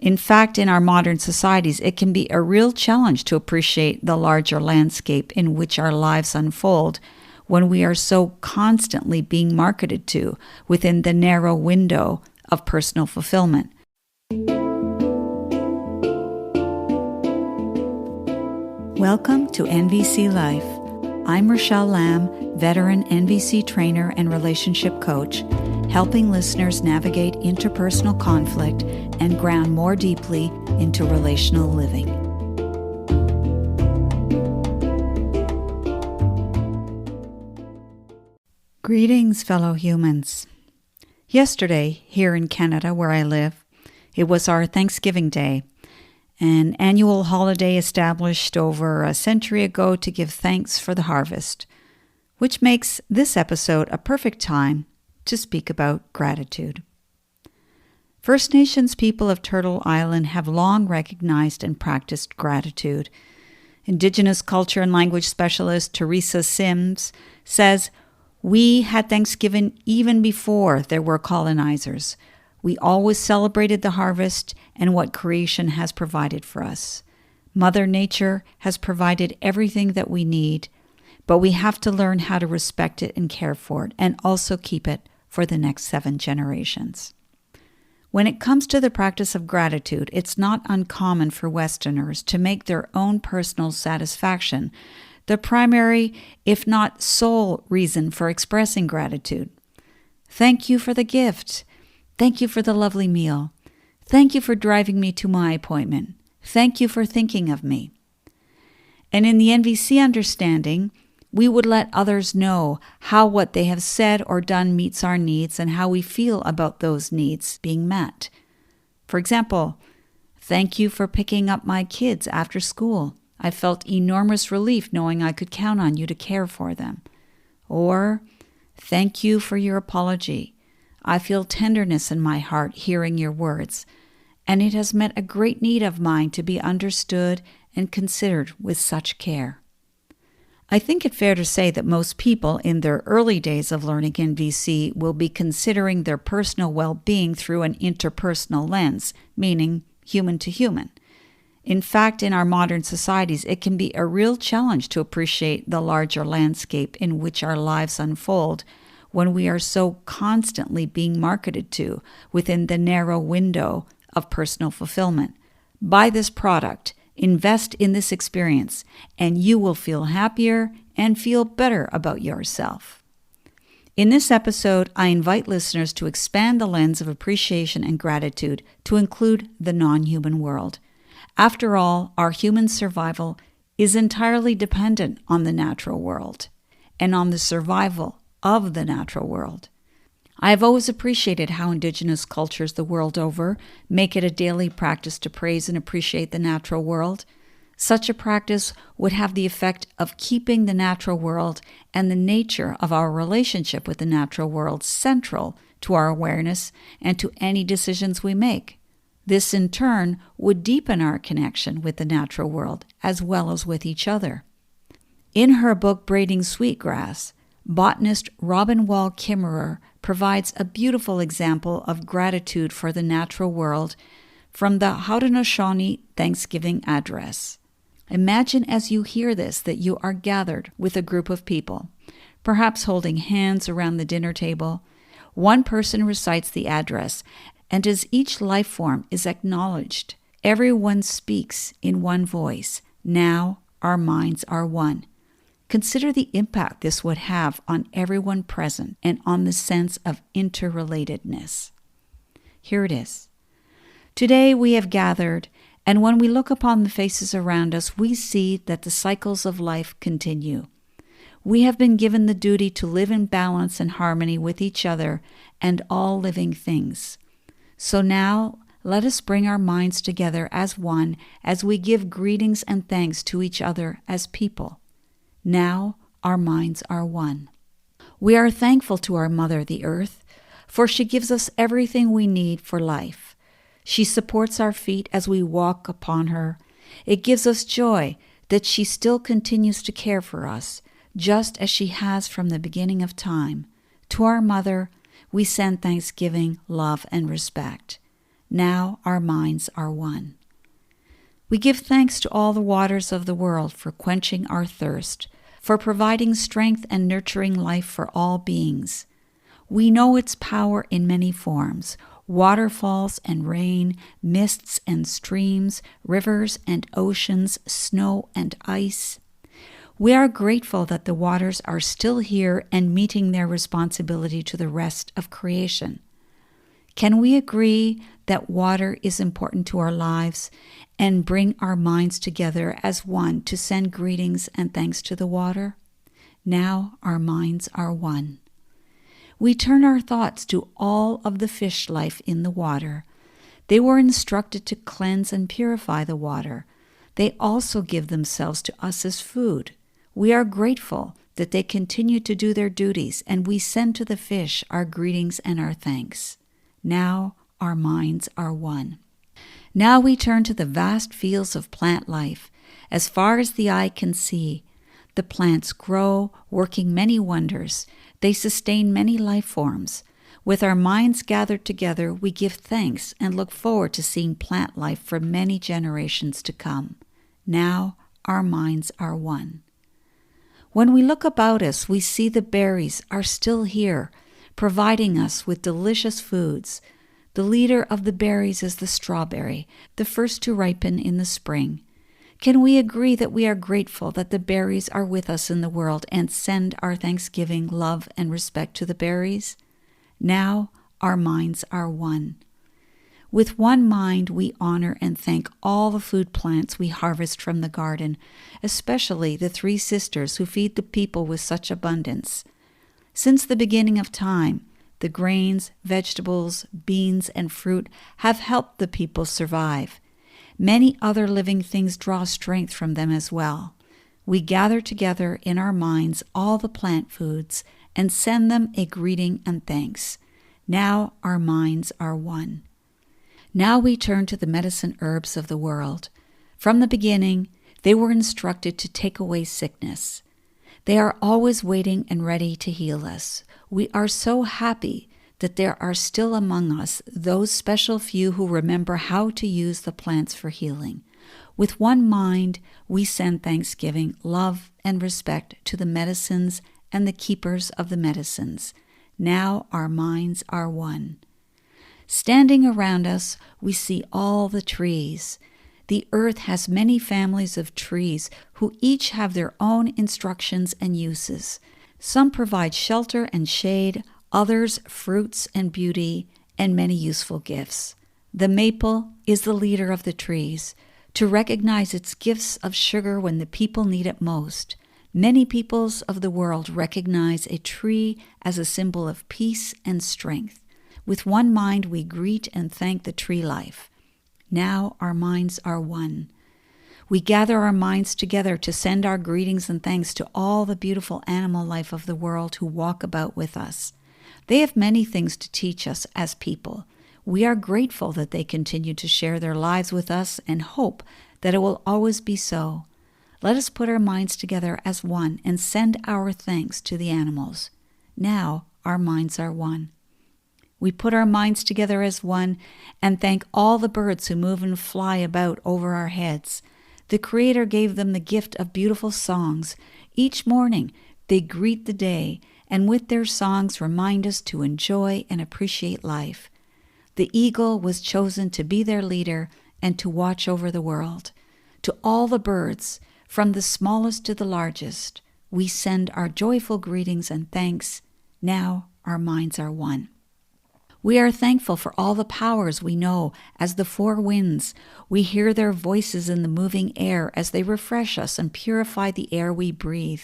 In fact, in our modern societies, it can be a real challenge to appreciate the larger landscape in which our lives unfold when we are so constantly being marketed to within the narrow window of personal fulfillment. Welcome to NVC Life. I'm Rachelle Lamb, veteran NVC trainer and relationship coach, helping listeners navigate interpersonal conflict and ground more deeply into relational living. Greetings, fellow humans. Yesterday, here in Canada where I live, it was our Thanksgiving Day, an annual holiday established over a century ago to give thanks for the harvest, which makes this episode a perfect time to speak about gratitude. First Nations people of Turtle Island have long recognized and practiced gratitude. Indigenous culture and language specialist Teresa Sims says, "We had Thanksgiving even before there were colonizers. We always celebrated the harvest and what creation has provided for us. Mother Nature has provided everything that we need, but we have to learn how to respect it and care for it, and also keep it for the next 7 generations." When it comes to the practice of gratitude, it's not uncommon for Westerners to make their own personal satisfaction the primary, if not sole, reason for expressing gratitude. Thank you for the gift. Thank you for the lovely meal. Thank you for driving me to my appointment. Thank you for thinking of me. And in the NVC understanding, we would let others know how what they have said or done meets our needs and how we feel about those needs being met. For example, thank you for picking up my kids after school. I felt enormous relief knowing I could count on you to care for them. Or, thank you for your apology. I feel tenderness in my heart hearing your words, and it has met a great need of mine to be understood and considered with such care. I think it fair to say that most people in their early days of learning NVC will be considering their personal well-being through an interpersonal lens, meaning human to human. In fact, in our modern societies, it can be a real challenge to appreciate the larger landscape in which our lives unfold when we are so constantly being marketed to within the narrow window of personal fulfillment. Buy this product, invest in this experience, and you will feel happier and feel better about yourself. In this episode, I invite listeners to expand the lens of appreciation and gratitude to include the non-human world. After all, our human survival is entirely dependent on the natural world and on the survival of the natural world. I have always appreciated how Indigenous cultures the world over make it a daily practice to praise and appreciate the natural world. Such a practice would have the effect of keeping the natural world and the nature of our relationship with the natural world central to our awareness and to any decisions we make. This, in turn, would deepen our connection with the natural world as well as with each other. In her book, Braiding Sweetgrass, botanist Robin Wall Kimmerer provides a beautiful example of gratitude for the natural world from the Haudenosaunee Thanksgiving address. Imagine as you hear this that you are gathered with a group of people, perhaps holding hands around the dinner table. One person recites the address, and as each life form is acknowledged, everyone speaks in one voice. Now our minds are one. Consider the impact this would have on everyone present and on the sense of interrelatedness. Here it is. Today we have gathered, and when we look upon the faces around us, we see that the cycles of life continue. We have been given the duty to live in balance and harmony with each other and all living things. So now let us bring our minds together as one as we give greetings and thanks to each other as people. Now our minds are one. We are thankful to our Mother, the Earth, for she gives us everything we need for life. She supports our feet as we walk upon her. It gives us joy that she still continues to care for us, just as she has from the beginning of time. To our Mother, we send thanksgiving, love, and respect. Now our minds are one. We give thanks to all the waters of the world for quenching our thirst, for providing strength and nurturing life for all beings. We know its power in many forms: waterfalls and rain, mists and streams, rivers and oceans, snow and ice. We are grateful that the waters are still here and meeting their responsibility to the rest of creation. Can we agree that water is important to our lives and bring our minds together as one to send greetings and thanks to the water? Now our minds are one. We turn our thoughts to all of the fish life in the water. They were instructed to cleanse and purify the water. They also give themselves to us as food. We are grateful that they continue to do their duties, and we send to the fish our greetings and our thanks. Now our minds are one. Now we turn to the vast fields of plant life. As far as the eye can see, the plants grow, working many wonders. They sustain many life forms. With our minds gathered together, we give thanks and look forward to seeing plant life for many generations to come. Now our minds are one. When we look about us, we see the berries are still here, providing us with delicious foods. The leader of the berries is the strawberry, the first to ripen in the spring. Can we agree that we are grateful that the berries are with us in the world and send our thanksgiving, love, and respect to the berries? Now our minds are one. With one mind, we honor and thank all the food plants we harvest from the garden, especially the three sisters who feed the people with such abundance. Since the beginning of time, the grains, vegetables, beans, and fruit have helped the people survive. Many other living things draw strength from them as well. We gather together in our minds all the plant foods and send them a greeting and thanks. Now our minds are one. Now we turn to the medicine herbs of the world. From the beginning, they were instructed to take away sickness. They are always waiting and ready to heal us. We are so happy that there are still among us those special few who remember how to use the plants for healing. With one mind, we send thanksgiving, love, and respect to the medicines and the keepers of the medicines. Now our minds are one. Standing around us, we see all the trees. The earth has many families of trees who each have their own instructions and uses. Some provide shelter and shade, others fruits and beauty, and many useful gifts. The maple is the leader of the trees, to recognize its gifts of sugar when the people need it most. Many peoples of the world recognize a tree as a symbol of peace and strength. With one mind, we greet and thank the tree life. Now our minds are one. We gather our minds together to send our greetings and thanks to all the beautiful animal life of the world who walk about with us. They have many things to teach us as people. We are grateful that they continue to share their lives with us and hope that it will always be so. Let us put our minds together as one and send our thanks to the animals. Now our minds are one. We put our minds together as one and thank all the birds who move and fly about over our heads. The Creator gave them the gift of beautiful songs. Each morning they greet the day and with their songs remind us to enjoy and appreciate life. The eagle was chosen to be their leader and to watch over the world. To all the birds, from the smallest to the largest, we send our joyful greetings and thanks. Now our minds are one. We are thankful for all the powers we know as the four winds. We hear their voices in the moving air as they refresh us and purify the air we breathe.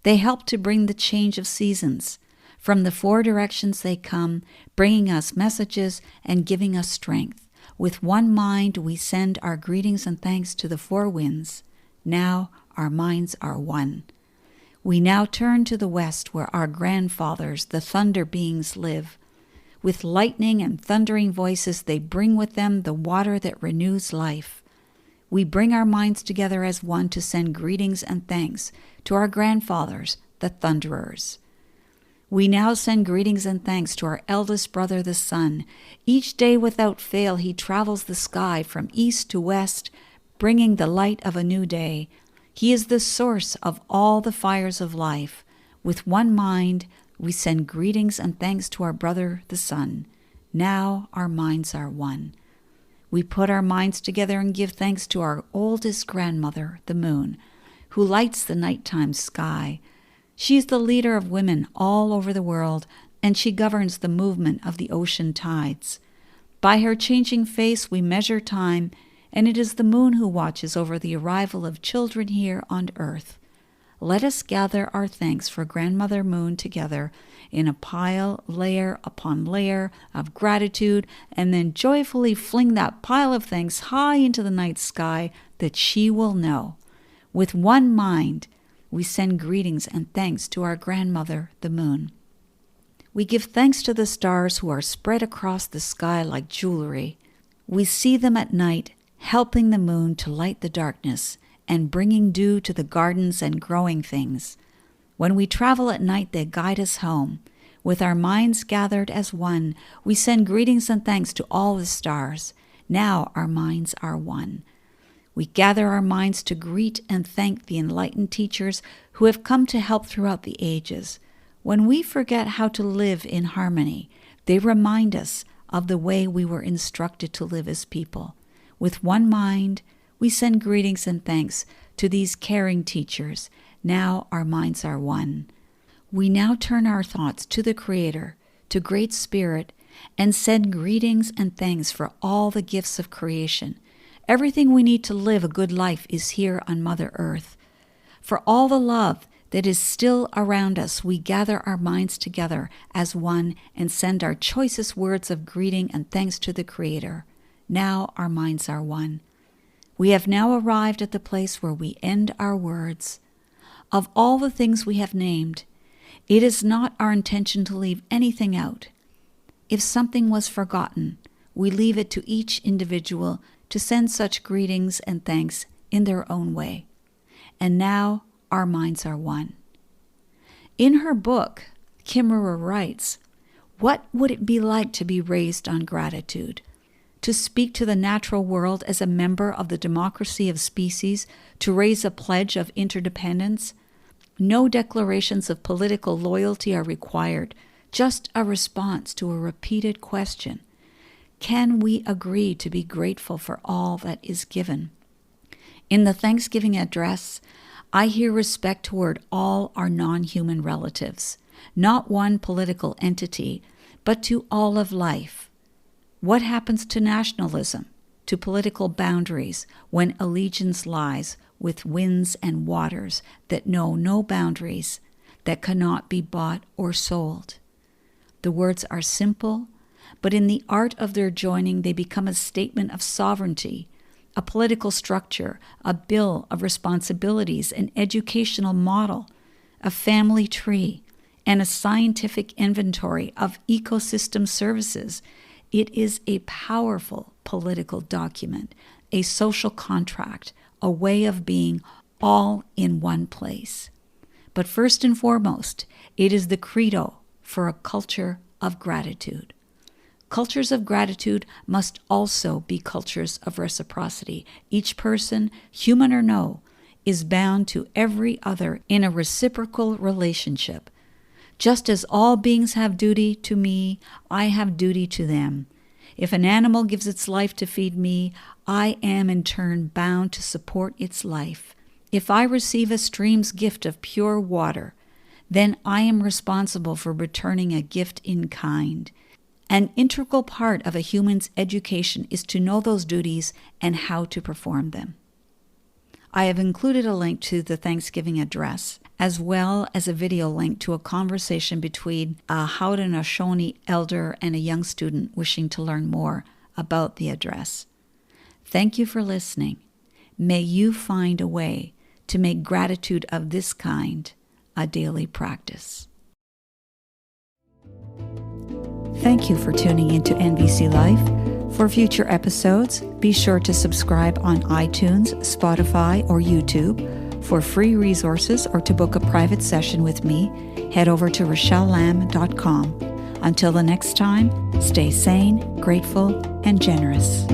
They help to bring the change of seasons. From the four directions they come, bringing us messages and giving us strength. With one mind, we send our greetings and thanks to the four winds. Now our minds are one. We now turn to the west where our grandfathers, the thunder beings, live. With lightning and thundering voices, they bring with them the water that renews life. We bring our minds together as one to send greetings and thanks to our grandfathers, the thunderers. We now send greetings and thanks to our eldest brother, the sun. Each day without fail he travels the sky from east to west, bringing the light of a new day. He is the source of all the fires of life. With one mind, we send greetings and thanks to our brother, the sun. Now our minds are one. We put our minds together and give thanks to our oldest grandmother, the moon, who lights the nighttime sky. She is the leader of women all over the world, and she governs the movement of the ocean tides. By her changing face we measure time, and it is the moon who watches over the arrival of children here on earth. Let us gather our thanks for Grandmother Moon together in a pile, layer upon layer of gratitude, and then joyfully fling that pile of thanks high into the night sky that she will know. With one mind, we send greetings and thanks to our grandmother, the moon. We give thanks to the stars who are spread across the sky like jewelry. We see them at night, helping the moon to light the darkness and bringing dew to the gardens and growing things. When we travel at night, they guide us home. With our minds gathered as one, we send greetings and thanks to all the stars. Now our minds are one. We gather our minds to greet and thank the enlightened teachers who have come to help throughout the ages. When we forget how to live in harmony, they remind us of the way we were instructed to live as people. With one mind, we send greetings and thanks to these caring teachers. Now our minds are one. We now turn our thoughts to the Creator, to Great Spirit, and send greetings and thanks for all the gifts of creation. Everything we need to live a good life is here on Mother Earth. For all the love that is still around us, we gather our minds together as one and send our choicest words of greeting and thanks to the Creator. Now our minds are one. We have now arrived at the place where we end our words. Of all the things we have named, it is not our intention to leave anything out. If something was forgotten, we leave it to each individual to send such greetings and thanks in their own way. And now our minds are one. In her book, Kimmerer writes, "What would it be like to be raised on gratitude? To speak to the natural world as a member of the democracy of species, to raise a pledge of interdependence? No declarations of political loyalty are required, just a response to a repeated question. Can we agree to be grateful for all that is given? In the Thanksgiving address, I hear respect toward all our non-human relatives, not one political entity, but to all of life. What happens to nationalism, to political boundaries, when allegiance lies with winds and waters that know no boundaries, that cannot be bought or sold?" The words are simple, but in the art of their joining, they become a statement of sovereignty, a political structure, a bill of responsibilities, an educational model, a family tree, and a scientific inventory of ecosystem services. It is a powerful political document, a social contract, a way of being all in one place. But first and foremost, it is the credo for a culture of gratitude. Cultures of gratitude must also be cultures of reciprocity. Each person, human or no, is bound to every other in a reciprocal relationship. Just as all beings have duty to me, I have duty to them. If an animal gives its life to feed me, I am in turn bound to support its life. If I receive a stream's gift of pure water, then I am responsible for returning a gift in kind. An integral part of a human's education is to know those duties and how to perform them. I have included a link to the Thanksgiving address, as well as a video link to a conversation between a Haudenosaunee elder and a young student wishing to learn more about the address. Thank you for listening. May you find a way to make gratitude of this kind a daily practice. Thank you for tuning into NVC Life. For future episodes, be sure to subscribe on iTunes, Spotify, or YouTube. For free resources or to book a private session with me, head over to RachelleLamb.com. Until the next time, stay sane, grateful, and generous.